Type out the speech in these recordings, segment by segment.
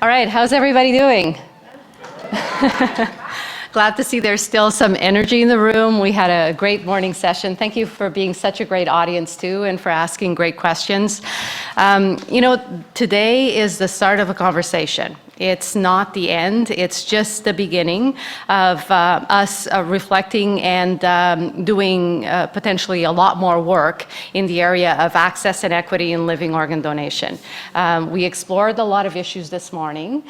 All right, how's everybody doing? Glad to see there's still some energy in the room. We had a great morning session. Thank you for being such a great audience too, and for asking great questions. Today is the start of a conversation. It's not the end, it's just the beginning of us reflecting and doing potentially a lot more work in the area of access and equity in living organ donation. We explored a lot of issues this morning.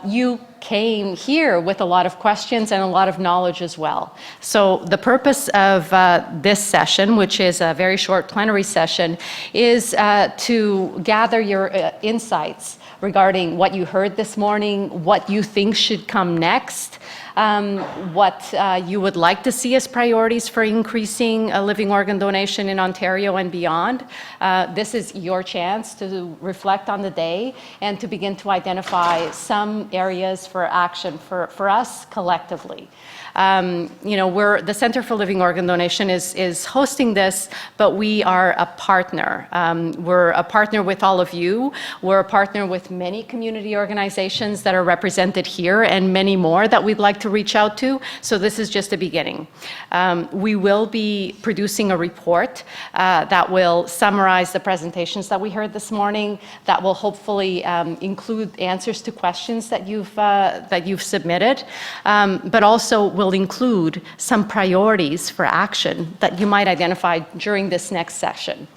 You came here with a lot of questions and a lot of knowledge as well. So the purpose of this session, which is a very short plenary session, is to gather your insights regarding what you heard this morning, what you think should come next, what you would like to see as priorities for increasing living organ donation in Ontario and beyond. This is your chance to reflect on the day and to begin to identify some areas for action for us collectively. The Centre for Living Organ Donation is hosting this, but we are a partner. We're a partner with all of you. We're a partner with many community organizations that are represented here and many more that we'd like to reach out to. So this is just a beginning. We will be producing a report that will summarize the presentations that we heard this morning, that will hopefully include answers to questions that you've submitted, but also will include some priorities for action that you might identify during this next session.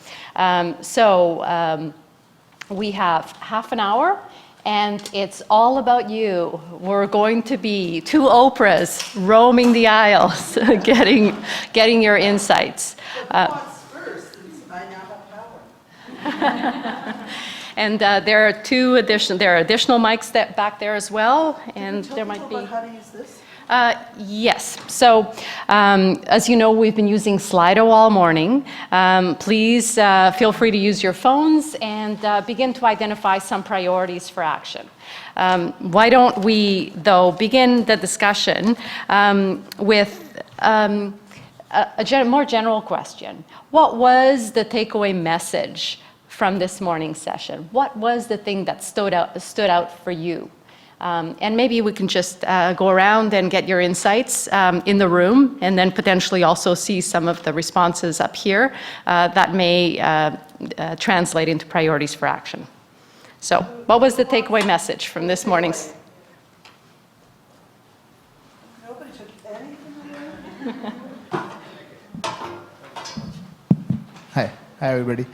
We have half an hour, and it's all about you. We're going to be two Oprahs roaming the aisles, getting your insights. First, I now have power. And there are additional mics back there as well, and there might be. How to use this? Yes. So, as you know, we've been using Slido all morning. Please feel free to use your phones and begin to identify some priorities for action. Why don't we, though, begin the discussion with a more general question. What was the takeaway message from this morning's session? What was the thing that stood out for you? And maybe we can just go around and get your insights in the room, and then potentially also see some of the responses up here that may translate into priorities for action. So, what was the takeaway message from this morning's? Nobody took anything away. Hi everybody.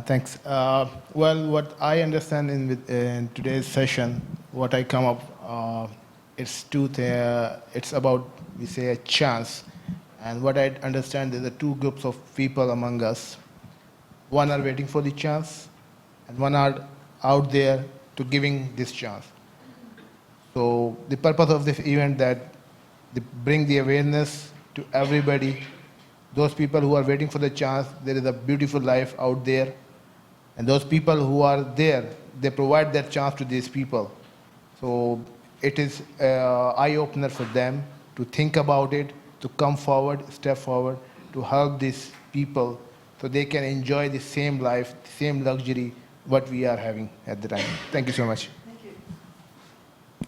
Thanks. Well, what I understand in today's session, what I come up, it's about, we say, a chance. And what I understand is the two groups of people among us. One are waiting for the chance, and one are out there to giving this chance. So the purpose of this event that they bring the awareness to everybody. Those people who are waiting for the chance, there is a beautiful life out there. And those people who are there, they provide that chance to these people. So it is an eye-opener for them to think about it, to come forward, step forward, to help these people so they can enjoy the same life, the same luxury what we are having at the time. Thank you so much. Thank you.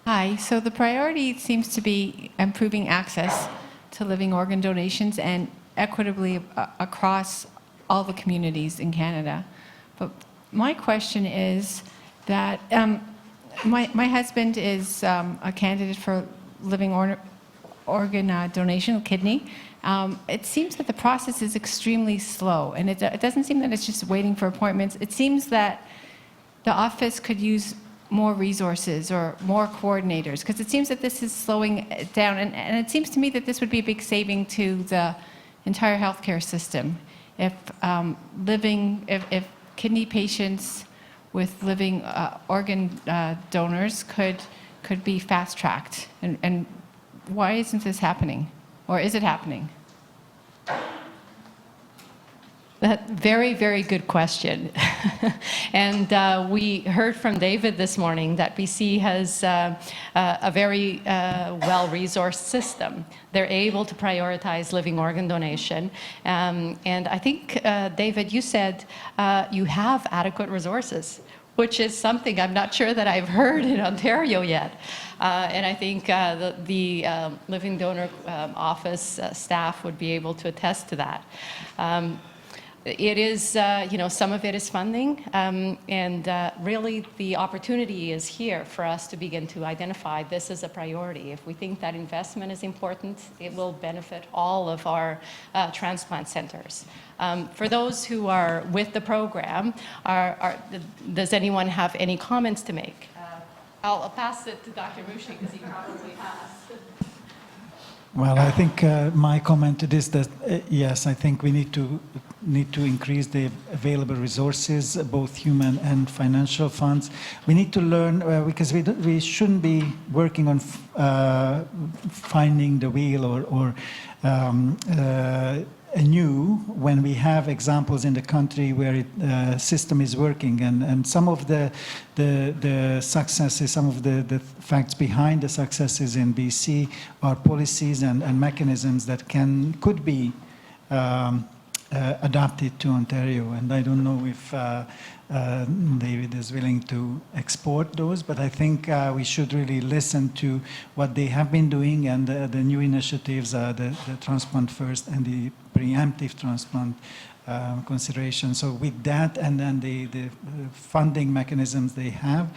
Hi, so the priority seems to be improving access to living organ donations and equitably across all the communities in Canada. But my question is that my husband is a candidate for living organ donation, kidney. It seems that the process is extremely slow, and it doesn't seem that it's just waiting for appointments. It seems that the office could use more resources or more coordinators, because it seems that this is slowing it down, and it seems to me that this would be a big saving to the entire healthcare system if kidney patients with living organ donors could be fast-tracked. And why isn't this happening? Or is it happening? That very, very good question. And we heard from David this morning that BC has a very well-resourced system. They're able to prioritize living organ donation. And I think, David, you said you have adequate resources, which is something I'm not sure that I've heard in Ontario yet. And I think the Living Donor Office staff would be able to attest to that. It is, some of it is funding, and really the opportunity is here for us to begin to identify this as a priority. If we think that investment is important, it will benefit all of our transplant centers. For those who are with the program, does anyone have any comments to make? I'll pass it to Dr. Mushi because he probably has. Well, I think my comment to this that yes, I think we need to increase the available resources, both human and financial funds. We need to learn because we shouldn't be working on finding the wheel or anew when we have examples in the country where the system is working, and some of the successes, some of the facts behind the successes in BC are policies and mechanisms that could be adapted to Ontario. And I don't know if David is willing to export those, but I think we should really listen to what they have been doing and the new initiatives, the Transplant First and the preemptive transplant consideration. So with that and then the funding mechanisms they have,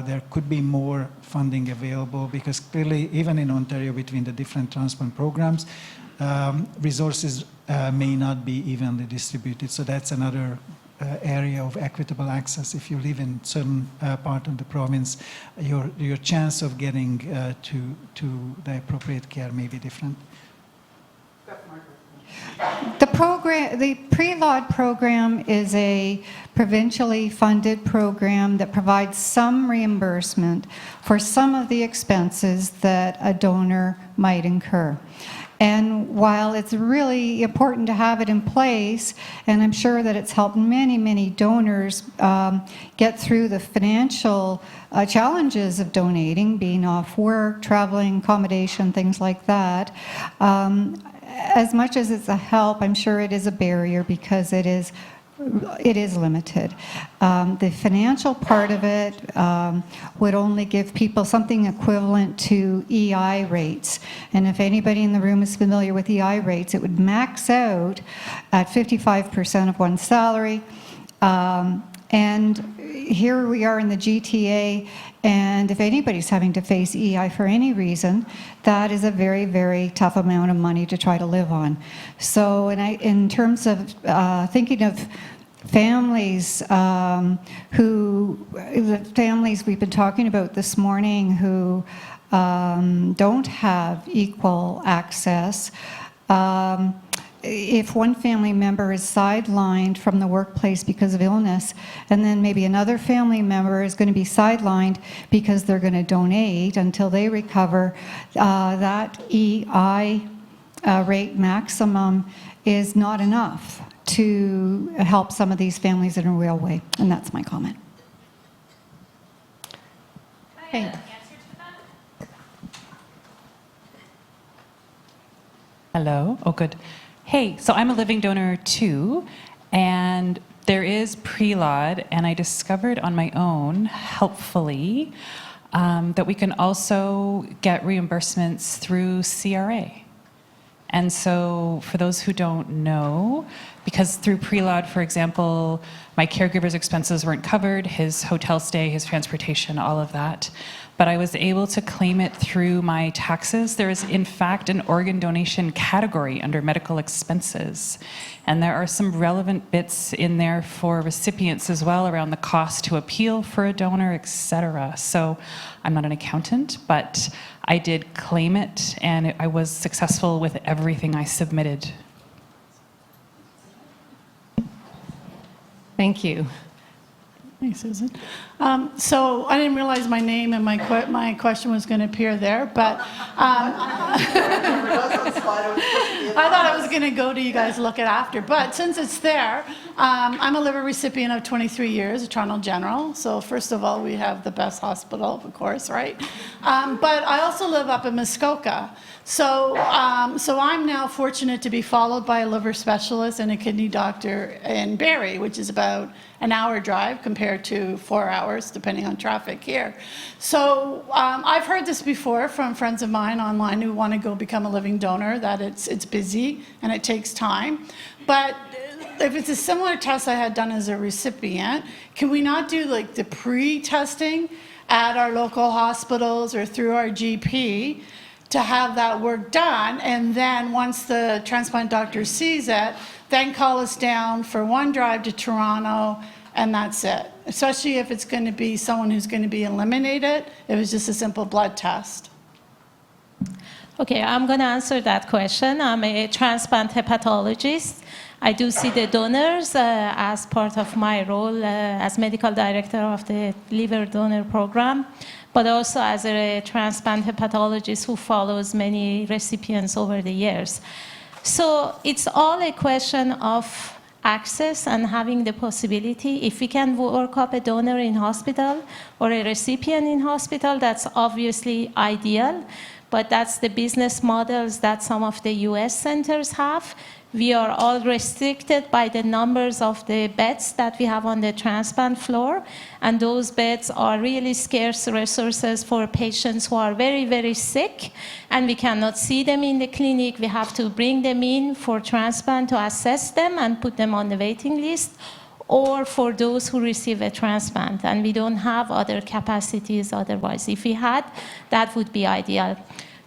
there could be more funding available, because clearly even in Ontario between the different transplant programs, resources may not be evenly distributed. So that's another area of equitable access. If you live in certain part of the province, your chance of getting to the appropriate care may be different. The pre-laud program is a provincially funded program that provides some reimbursement for some of the expenses that a donor might incur. And while it's really important to have it in place, and I'm sure that it's helped many, many donors get through the financial challenges of donating, being off work, traveling, accommodation, things like that, as much as it's a help, I'm sure it is a barrier because it is limited. The financial part of it would only give people something equivalent to EI rates. And if anybody in the room is familiar with EI rates, it would max out at 55% of one's salary. And here we are in the GTA, and if anybody's having to face EI for any reason, that is a very, very tough amount of money to try to live on. So in terms of thinking of families the families we've been talking about this morning who don't have equal access, if one family member is sidelined from the workplace because of illness, and then maybe another family member is going to be sidelined because they're going to donate until they recover, that EI rate maximum is not enough to help some of these families in a real way. And that's my comment. Hey. Hello. Oh, good. Hey, so I'm a living donor too, and there is pre-laud, and I discovered on my own, helpfully, that we can also get reimbursements through CRA. And so for those who don't know, because through pre-laud, for example, my caregiver's expenses weren't covered, his hotel stay, his transportation, all of that. But I was able to claim it through my taxes. There is, in fact, an organ donation category under medical expenses. And there are some relevant bits in there for recipients as well around the cost to appeal for a donor, etc. So I'm not an accountant, but I did claim it, and I was successful with everything I submitted. Thank you. Hey, Susan. So I didn't realize my name and my question was going to appear there, but It was on the slide, I was putting I thought I was going to go to you guys to look at after. But since it's there, I'm a liver recipient of 23 years at Toronto General. So first of all, we have the best hospital, of course, right? But I also live up in Muskoka. So I'm now fortunate to be followed by a liver specialist and a kidney doctor in Barrie, which is about an hour drive compared to 4 hours, depending on traffic here. So I've heard this before from friends of mine online who want to go become a living donor, that it's busy and it takes time. But if it's a similar test I had done as a recipient, can we not do like the pre-testing at our local hospitals or through our GP to have that work done, and then once the transplant doctor sees it, then call us down for one drive to Toronto, and that's it. Especially if it's going to be someone who's going to be eliminated, it was just a simple blood test. Okay, I'm going to answer that question. I'm a transplant hepatologist. I do see the donors as part of my role as medical director of the liver donor program, but also as a transplant hepatologist who follows many recipients over the years. So it's all a question of access and having the possibility. If we can work up a donor in hospital or a recipient in hospital, that's obviously ideal, but that's the business models that some of the US centers have. We are all restricted by the numbers of the beds that we have on the transplant floor, and those beds are really scarce resources for patients who are very, very sick, and we cannot see them in the clinic. We have to bring them in for transplant to assess them and put them on the waiting list, or for those who receive a transplant, and we don't have other capacities otherwise. If we had, that would be ideal.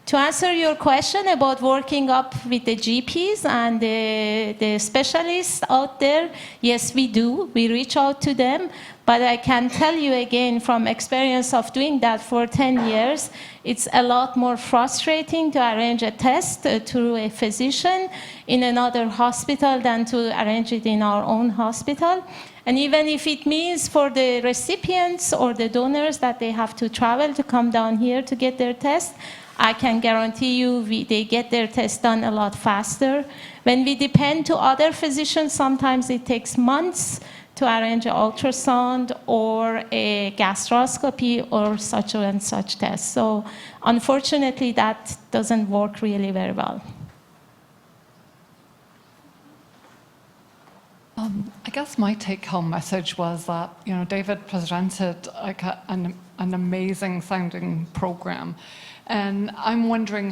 To answer your question about working up with the GPs and the specialists out there, yes, we do. We reach out to them. But I can tell you again from experience of doing that for 10 years, it's a lot more frustrating to arrange a test through a physician in another hospital than to arrange it in our own hospital. And even if it means for the recipients or the donors that they have to travel to come down here to get their test, I can guarantee you they get their test done a lot faster. When we depend to other physicians, sometimes it takes months to arrange an ultrasound or a gastroscopy or such and such tests. So unfortunately, that doesn't work really very well. I guess my take-home message was that, David presented like an amazing sounding program. And I'm wondering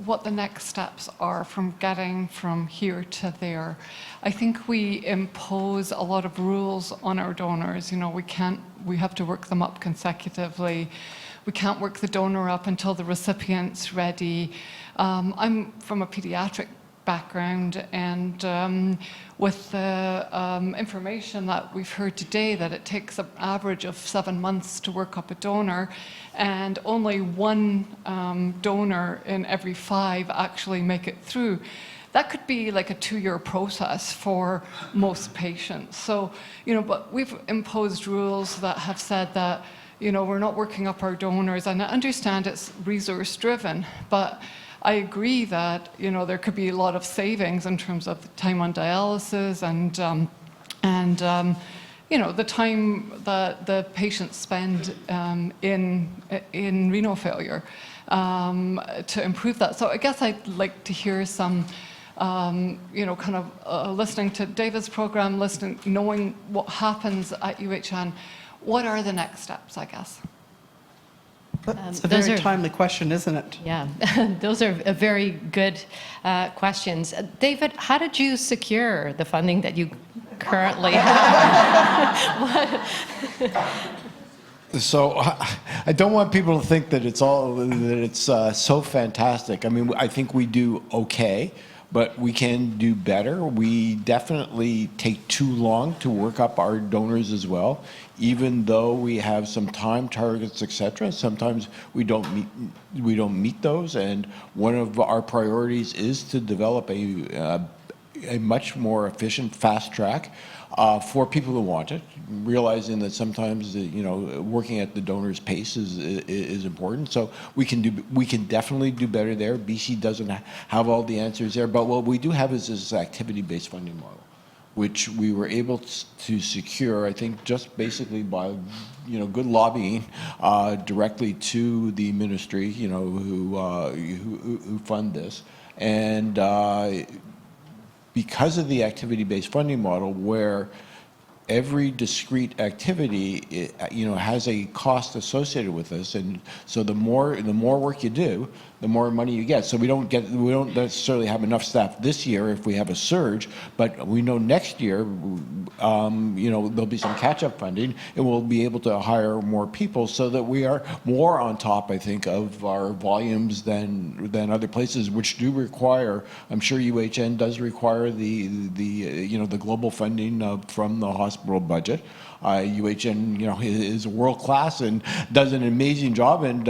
what the next steps are from getting from here to there. I think we impose a lot of rules on our donors. We have to work them up consecutively. We can't work the donor up until the recipient's ready. I'm from a pediatric background, and with the information that we've heard today that it takes an average of 7 months to work up a donor, and only one donor in every 5 actually make it through. That could be like a 2-year process for most patients. So, but we've imposed rules that have said that, we're not working up our donors, and I understand it's resource driven, but I agree that there could be a lot of savings in terms of the time on dialysis and the time that the patients spend in renal failure to improve that. So I guess I'd like to hear some, listening to David's program, knowing what happens at UHN. What are the next steps, I guess? That's a very timely question, isn't it? Yeah, those are very good questions. David, how did you secure the funding that you currently have? So I don't want people to think that it's so fantastic. I mean, I think we do okay, but we can do better. We definitely take too long to work up our donors as well, even though we have some time targets, etc. Sometimes we don't meet those, and one of our priorities is to develop a much more efficient fast track. for people who want it, realizing that sometimes working at the donor's pace is important. So we can definitely do better there. BC doesn't have all the answers there, but what we do have is this activity-based funding model, which we were able to secure, I think, just basically by good lobbying directly to the ministry, who fund this, and because of the activity-based funding model, where every discrete activity, has a cost associated with this, and so the more work you do, the more money you get. So we don't necessarily have enough staff this year if we have a surge, but we know next year, there'll be some catch-up funding, and we'll be able to hire more people so that we are more on top, I think, of our volumes than other places, which do require. I'm sure UHN does require the global funding from the hospital budget. UHN, is world class and does an amazing job, and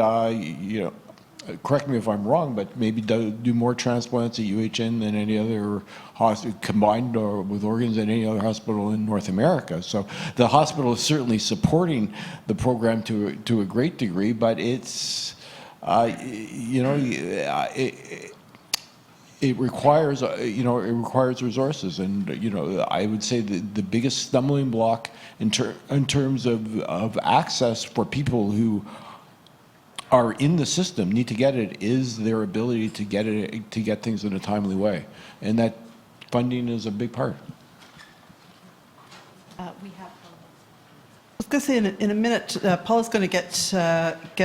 correct me if I'm wrong, but maybe do more transplants at UHN than any other hospital combined, or with organs, than any other hospital in North America. So the hospital is certainly supporting the program to a great degree, but it's it requires resources, and I would say the biggest stumbling block in terms of access for people who are in the system, need to get it, is their ability to get things in a timely way, and that funding is a big part. We have. I was going to say in a minute, Paula's going to get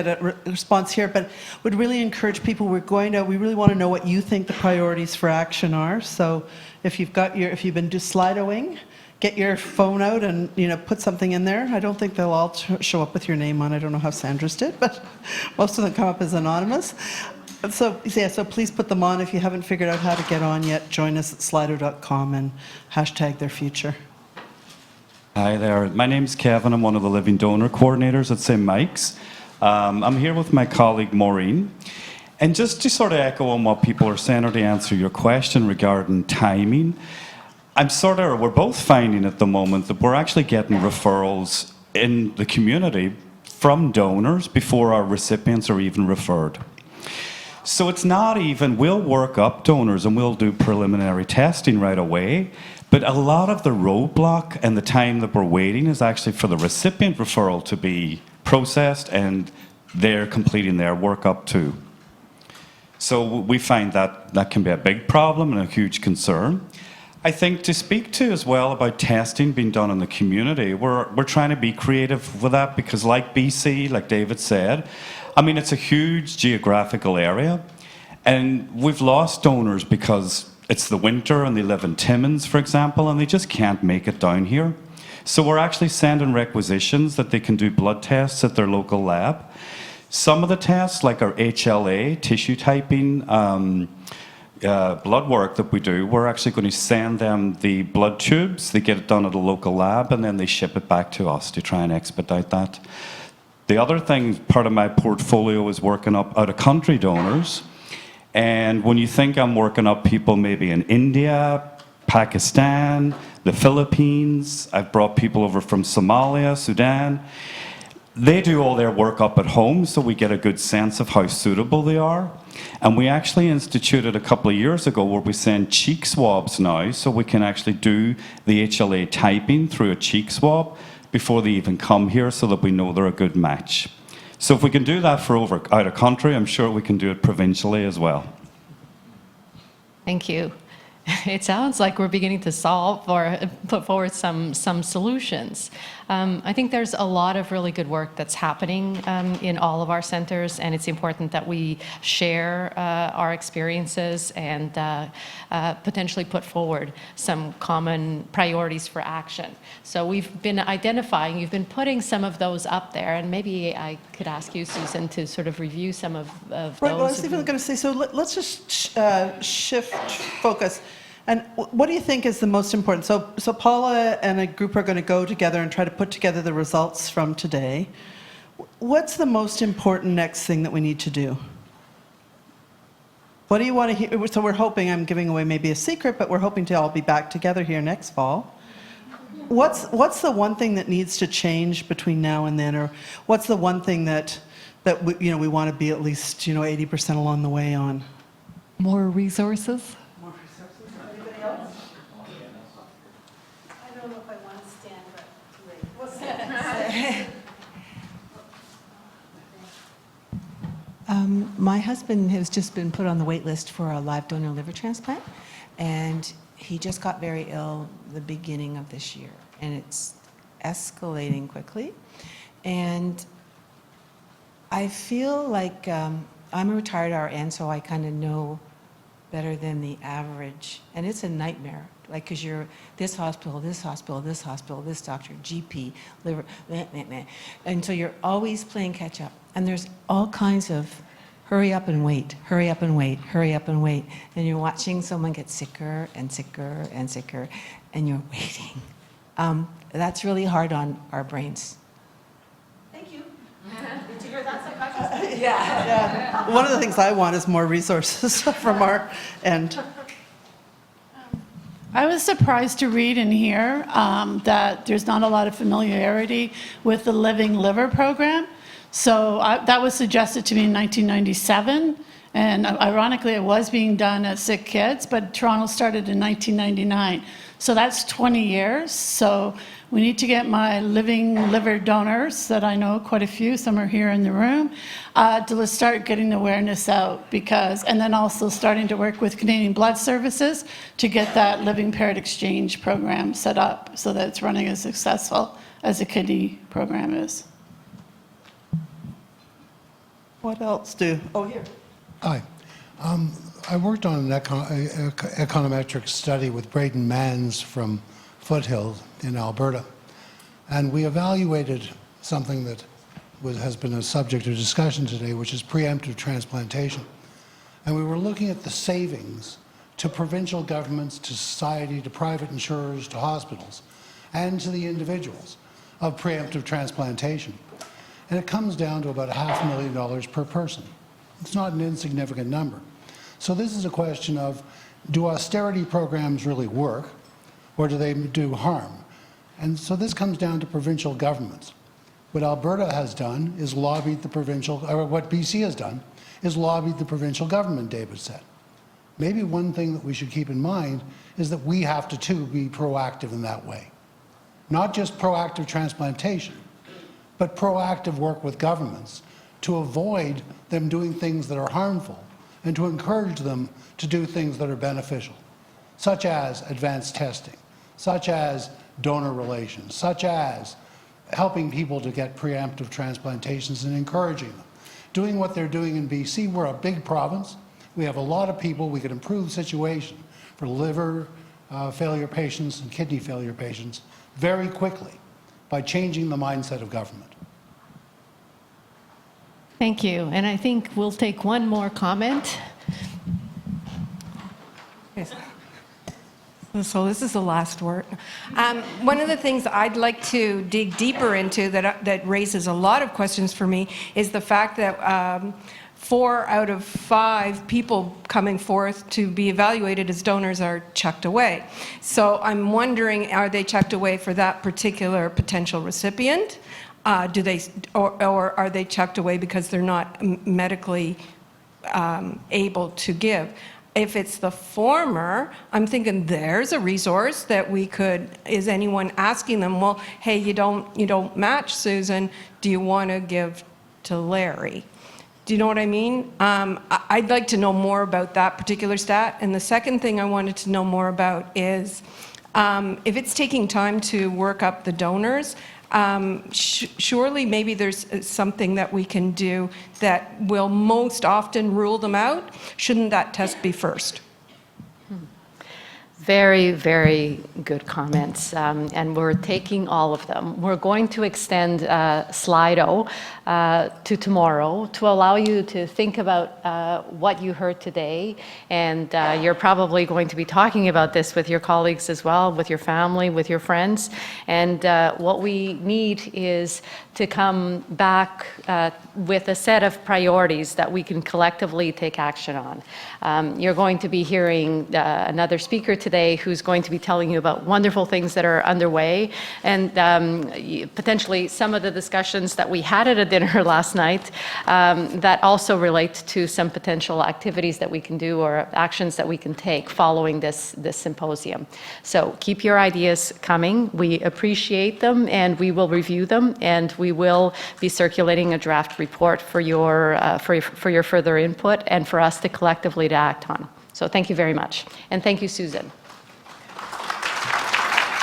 a response here, but would really encourage people. We really want to know what you think the priorities for action are. So if you've been slidoing, get your phone out and put something in there. I don't think they'll all show up with your name on. I don't know how Sandra's did, but most of them come up as anonymous. So please put them on. If you haven't figured out how to get on yet, join us at slido.com and hashtag their future. Hi there. My name's Kevin. I'm one of the Living Donor Coordinators at St. Mike's. I'm here with my colleague Maureen. And just to sort of echo on what people are saying, or to answer your question regarding timing, we're both finding at the moment that we're actually getting referrals in the community from donors before our recipients are even referred. So it's not even, we'll work up donors and we'll do preliminary testing right away, but a lot of the roadblock and the time that we're waiting is actually for the recipient referral to be processed and they're completing their workup too. So we find that can be a big problem and a huge concern. I think to speak to as well about testing being done in the community, we're trying to be creative with that, because like BC, like David said, I mean, it's a huge geographical area, and we've lost donors because it's the winter and they live in Timmins, for example, and they just can't make it down here. So we're actually sending requisitions that they can do blood tests at their local lab. Some of the tests, like our HLA, tissue typing, blood work that we do, we're actually going to send them the blood tubes. They get it done at a local lab, and then they ship it back to us to try and expedite that. The other thing, part of my portfolio, is working up out-of-country donors. And when you think I'm working up people maybe in India, Pakistan, the Philippines, I've brought people over from Somalia, Sudan. They do all their work up at home, so we get a good sense of how suitable they are. And we actually instituted a couple of years ago where we send cheek swabs now, so we can actually do the HLA typing through a cheek swab before they even come here, so that we know they're a good match. So if we can do that for out of country, I'm sure we can do it provincially as well. Thank you. It sounds like we're beginning to solve or put forward some solutions. I think there's a lot of really good work that's happening in all of our centers, and it's important that we share our experiences and potentially put forward some common priorities for action. So we've been identifying, you've been putting some of those up there, and maybe I could ask you, Susan, to sort of review some of those. Right, well, I was even going to say, so let's just shift focus. And what do you think is the most important? So Paula and a group are going to go together and try to put together the results from today. What's the most important next thing that we need to do? What do you want to hear? So we're hoping, I'm giving away maybe a secret, but we're hoping to all be back together here next fall. What's the one thing that needs to change between now and then, or what's the one thing that we want to be at least 80% along the way on? More resources? More resources. Anybody else? I don't know if I want to stand, but too late. What's that? My husband has just been put on the wait list for a live donor liver transplant, and he just got very ill the beginning of this year, and it's escalating quickly. And I feel like I'm a retired RN, so I kind of know better than the average, and it's a nightmare. Like, because you're this hospital, this hospital, this hospital, this doctor, GP, liver, meh, meh, meh. And so you're always playing catch up. And there's all kinds of hurry up and wait, hurry up and wait, hurry up and wait. And you're watching someone get sicker and sicker and sicker, and you're waiting. That's really hard on our brains. Thank you. Did you hear that? Yeah. One of the things I want is more resources from our end. I was surprised to read and hear that there's not a lot of familiarity with the Living Liver program. So that was suggested to me in 1997, and ironically it was being done at Sick Kids, but Toronto started in 1999. So that's 20 years. So we need to get my living liver donors, that I know quite a few, some are here in the room, to start getting the awareness out, and then also starting to work with Canadian Blood Services to get that living paired exchange program set up so that it's running as successful as the kidney program is. What else do? Oh, here. Hi. I worked on an econometric study with Braden Manns from Foothills in Alberta, and we evaluated something that has been a subject of discussion today, which is preemptive transplantation. And we were looking at the savings to provincial governments, to society, to private insurers, to hospitals, and to the individuals of preemptive transplantation. And it comes down to about $500,000 per person. It's not an insignificant number. So this is a question of, do austerity programs really work, or do they do harm? And so this comes down to provincial governments. What Alberta has done is lobbied the provincial, or what BC has done is lobbied the provincial government, David said. Maybe one thing that we should keep in mind is that we have to too be proactive in that way. Not just proactive transplantation, but proactive work with governments to avoid them doing things that are harmful and to encourage them to do things that are beneficial, such as advanced testing, such as donor relations, such as helping people to get preemptive transplantations and encouraging them. Doing what they're doing in BC, we're a big province. We have a lot of people. We could improve the situation for liver failure patients and kidney failure patients very quickly by changing the mindset of government. Thank you. And I think we'll take one more comment. Yes. So this is the last word. One of the things I'd like to dig deeper into that raises a lot of questions for me is the fact that 4 out of 5 people coming forth to be evaluated as donors are chucked away. So I'm wondering, are they chucked away for that particular potential recipient? Or are they chucked away because they're not medically able to give? If it's the former, I'm thinking there's a resource that we could, is anyone asking them, well, hey, you don't match Susan, do you want to give to Larry? Do you know what I mean? I'd like to know more about that particular stat. And the second thing I wanted to know more about is if it's taking time to work up the donors, surely maybe there's something that we can do that will most often rule them out. Shouldn't that test be first? Very, very good comments, and we're taking all of them. We're going to extend Slido to tomorrow to allow you to think about what you heard today, and you're probably going to be talking about this with your colleagues as well, with your family, with your friends, and what we need is to come back with a set of priorities that we can collectively take action on. You're going to be hearing another speaker today today who's going to be telling you about wonderful things that are underway, and potentially some of the discussions that we had at a dinner last night that also relate to some potential activities that we can do or actions that we can take following this symposium. So keep your ideas coming. We appreciate them, and we will review them, and we will be circulating a draft report for your further input and for us to collectively to act on. So thank you very much. And thank you, Susan.